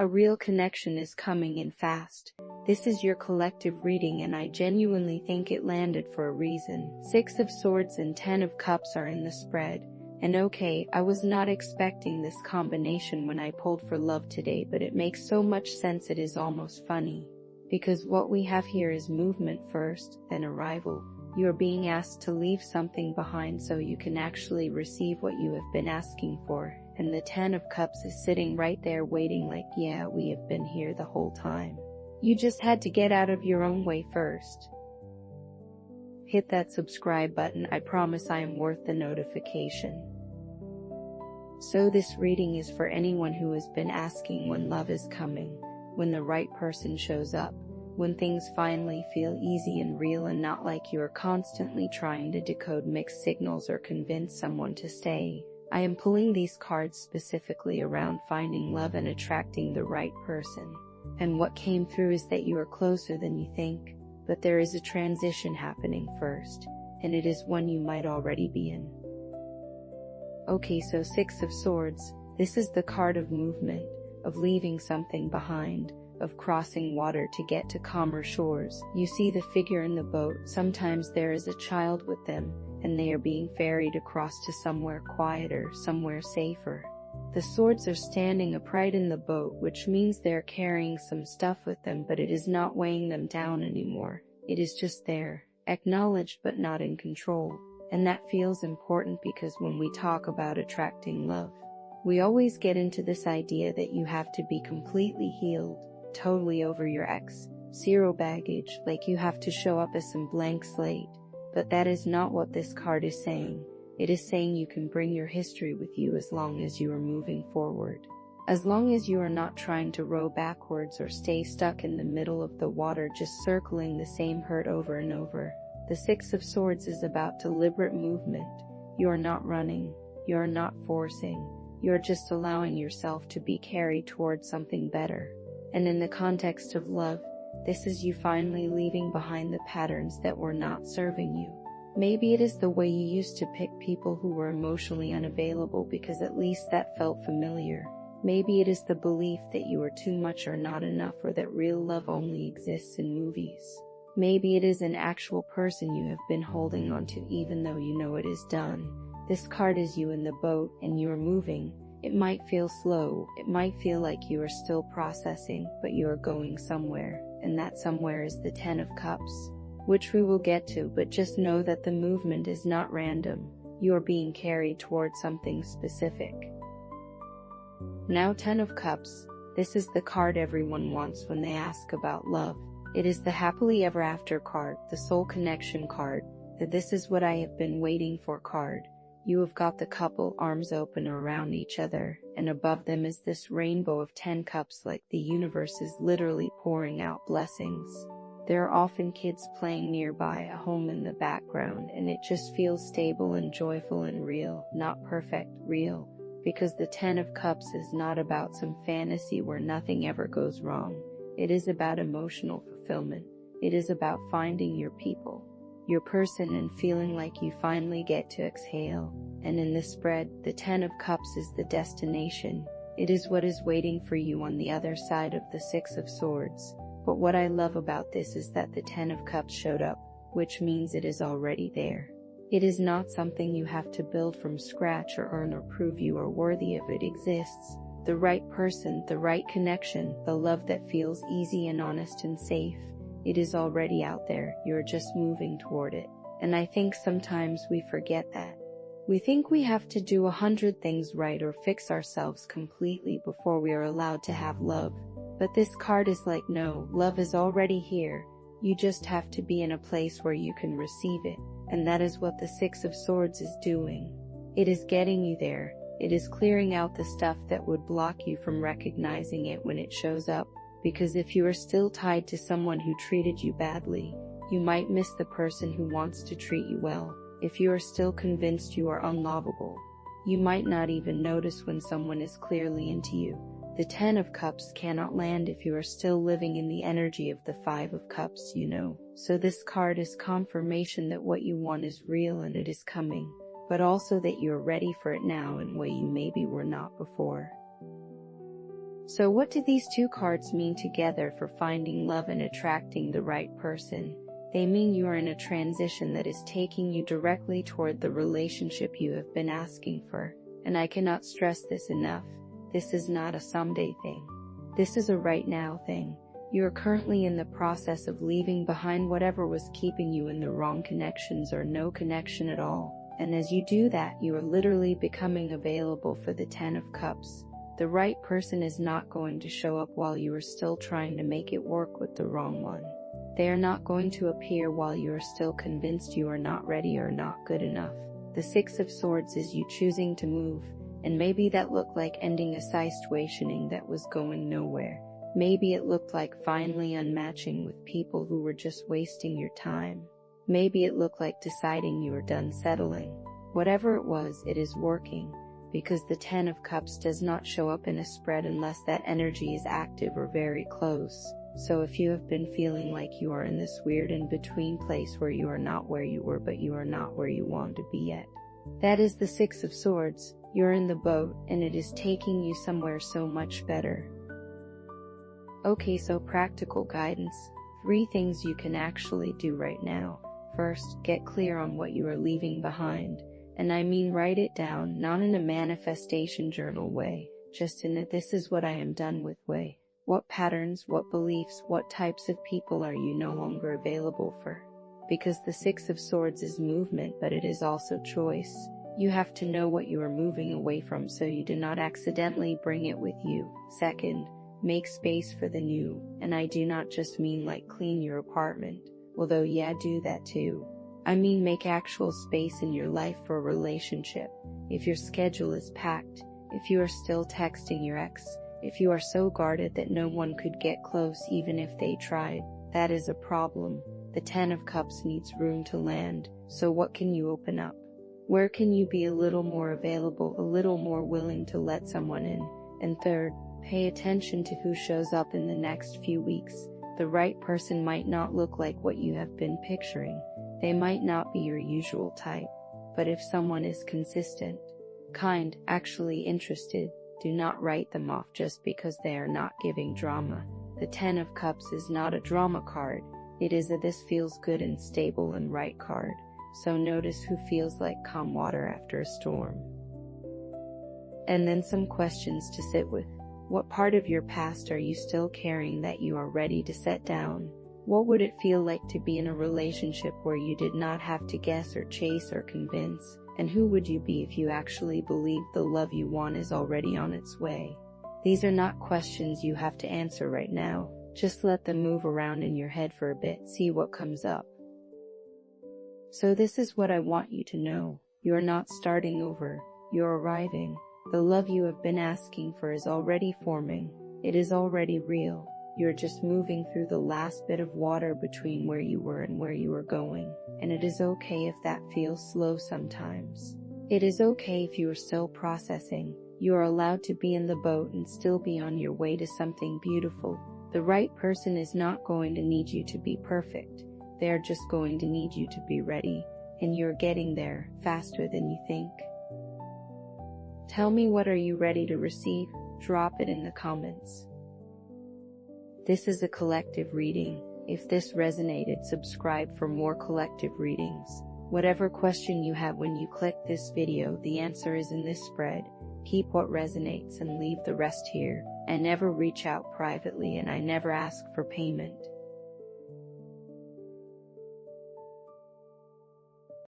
A real connection is coming in fast. This is your collective reading, and I genuinely think it landed for a reason. 6 of Swords and 10 of Cups are in the spread. And okay, I was not expecting this combination when I pulled for love today, but it makes so much sense it is almost funny. Because what we have here is movement first, then arrival. You are being asked to leave something behind so you can actually receive what you have been asking for. And the 10 of Cups is sitting right there waiting like, yeah, we have been here the whole time. You just had to get out of your own way first. Hit that subscribe button, I promise I am worth the notification. So this reading is for anyone who has been asking when love is coming, when the right person shows up, when things finally feel easy and real and not like you are constantly trying to decode mixed signals or convince someone to stay. I am pulling these cards specifically around finding love and attracting the right person. And what came through is that you are closer than you think, but there is a transition happening first, and it is one you might already be in. Okay, so 6 of Swords, this is the card of movement, of leaving something behind, of crossing water to get to calmer shores. You see the figure in the boat, sometimes there is a child with them, and they are being ferried across to somewhere quieter, somewhere safer. The swords are standing upright in the boat, which means they're carrying some stuff with them, but it is not weighing them down anymore. It is just there, acknowledged but not in control. And that feels important because when we talk about attracting love, we always get into this idea that you have to be completely healed, totally over your ex, zero baggage, like you have to show up as some blank slate. But that is not what this card is saying. It is saying you can bring your history with you as long as you are moving forward. As long as you are not trying to row backwards or stay stuck in the middle of the water just circling the same hurt over and over. The 6 of Swords is about deliberate movement. You are not running. You are not forcing. You are just allowing yourself to be carried towards something better. And in the context of love, this is you finally leaving behind the patterns that were not serving you. Maybe it is the way you used to pick people who were emotionally unavailable because at least that felt familiar. Maybe it is the belief that you are too much or not enough, or that real love only exists in movies. Maybe it is an actual person you have been holding on to even though you know it is done. This card is you in the boat and you are moving. It might feel slow, it might feel like you are still processing, but you are going somewhere, and that somewhere is the 10 of Cups, which we will get to, but just know that the movement is not random. You are being carried towards something specific. Now 10 of Cups, this is the card everyone wants when they ask about love. It is the happily ever after card, the soul connection card, the this is what I have been waiting for card. You have got the couple arms open around each other, and above them is this rainbow of 10 cups, like the universe is literally pouring out blessings. There are often kids playing nearby, a home in the background, and it just feels stable and joyful and real, not perfect, real. Because the 10 of Cups is not about some fantasy where nothing ever goes wrong. It is about emotional fulfillment. It is about finding your people, your person, and feeling like you finally get to exhale. And in the spread, the 10 of Cups is the destination. It is what is waiting for you on the other side of the 6 of Swords. But what I love about this is that the 10 of Cups showed up, which means it is already there. It is not something you have to build from scratch or earn or prove you are worthy of. It exists. The right person, the right connection, the love that feels easy and honest and safe. It is already out there, you're just moving toward it. And I think sometimes we forget that. We think we have to do 100 things right or fix ourselves completely before we are allowed to have love. But this card is like, no, love is already here. You just have to be in a place where you can receive it. And that is what the 6 of Swords is doing. It is getting you there. It is clearing out the stuff that would block you from recognizing it when it shows up. Because if you are still tied to someone who treated you badly, you might miss the person who wants to treat you well. If you are still convinced you are unlovable, you might not even notice when someone is clearly into you. The 10 of Cups cannot land if you are still living in the energy of the 5 of Cups, you know. So this card is confirmation that what you want is real and it is coming, but also that you are ready for it now in a way you maybe were not before. So what do these two cards mean together for finding love and attracting the right person? They mean you are in a transition that is taking you directly toward the relationship you have been asking for. And I cannot stress this enough. This is not a someday thing. This is a right now thing. You are currently in the process of leaving behind whatever was keeping you in the wrong connections or no connection at all. And as you do that, you are literally becoming available for the Ten of Cups. The right person is not going to show up while you are still trying to make it work with the wrong one. They are not going to appear while you are still convinced you are not ready or not good enough. The Six of Swords is you choosing to move, and maybe that looked like ending a situationing that was going nowhere. Maybe it looked like finally unmatching with people who were just wasting your time. Maybe it looked like deciding you were done settling. Whatever it was, it is working, because the Ten of Cups does not show up in a spread unless that energy is active or very close. So if you have been feeling like you are in this weird in-between place where you are not where you were but you are not where you want to be yet, that is the Six of Swords. You're in the boat, and it is taking you somewhere so much better. Okay, so practical guidance. 3 things you can actually do right now. First, get clear on what you are leaving behind. And I mean write it down, not in a manifestation journal way, just in a this is what I am done with way. What patterns, what beliefs, what types of people are you no longer available for? Because the Six of Swords is movement, but it is also choice. You have to know what you are moving away from so you do not accidentally bring it with you. Second, make space for the new, and I do not just mean like clean your apartment, although yeah, do that too. I mean make actual space in your life for a relationship. If your schedule is packed, if you are still texting your ex, if you are so guarded that no one could get close even if they tried, that is a problem. The Ten of Cups needs room to land, so what can you open up? Where can you be a little more available, a little more willing to let someone in? And third, pay attention to who shows up in the next few weeks. The right person might not look like what you have been picturing. They might not be your usual type. But if someone is consistent, kind, actually interested, do not write them off just because they are not giving drama. The Ten of Cups is not a drama card. It is a this feels good and stable and right card. So notice who feels like calm water after a storm. And then some questions to sit with. What part of your past are you still carrying that you are ready to set down? What would it feel like to be in a relationship where you did not have to guess or chase or convince? And who would you be if you actually believed the love you want is already on its way? These are not questions you have to answer right now. Just let them move around in your head for a bit, see what comes up. So this is what I want you to know. You are not starting over. You're arriving. The love you have been asking for is already forming. It is already real. You're just moving through the last bit of water between where you were and where you are going. And it is okay if that feels slow sometimes. It is okay if you are still processing. You are allowed to be in the boat and still be on your way to something beautiful. The right person is not going to need you to be perfect. They are just going to need you to be ready. And you're getting there faster than you think. Tell me, what are you ready to receive? Drop it in the comments. This is a collective reading. If this resonated, subscribe for more collective readings. Whatever question you have when you click this video, the answer is in this spread. Keep what resonates and leave the rest here. I never reach out privately and I never ask for payment.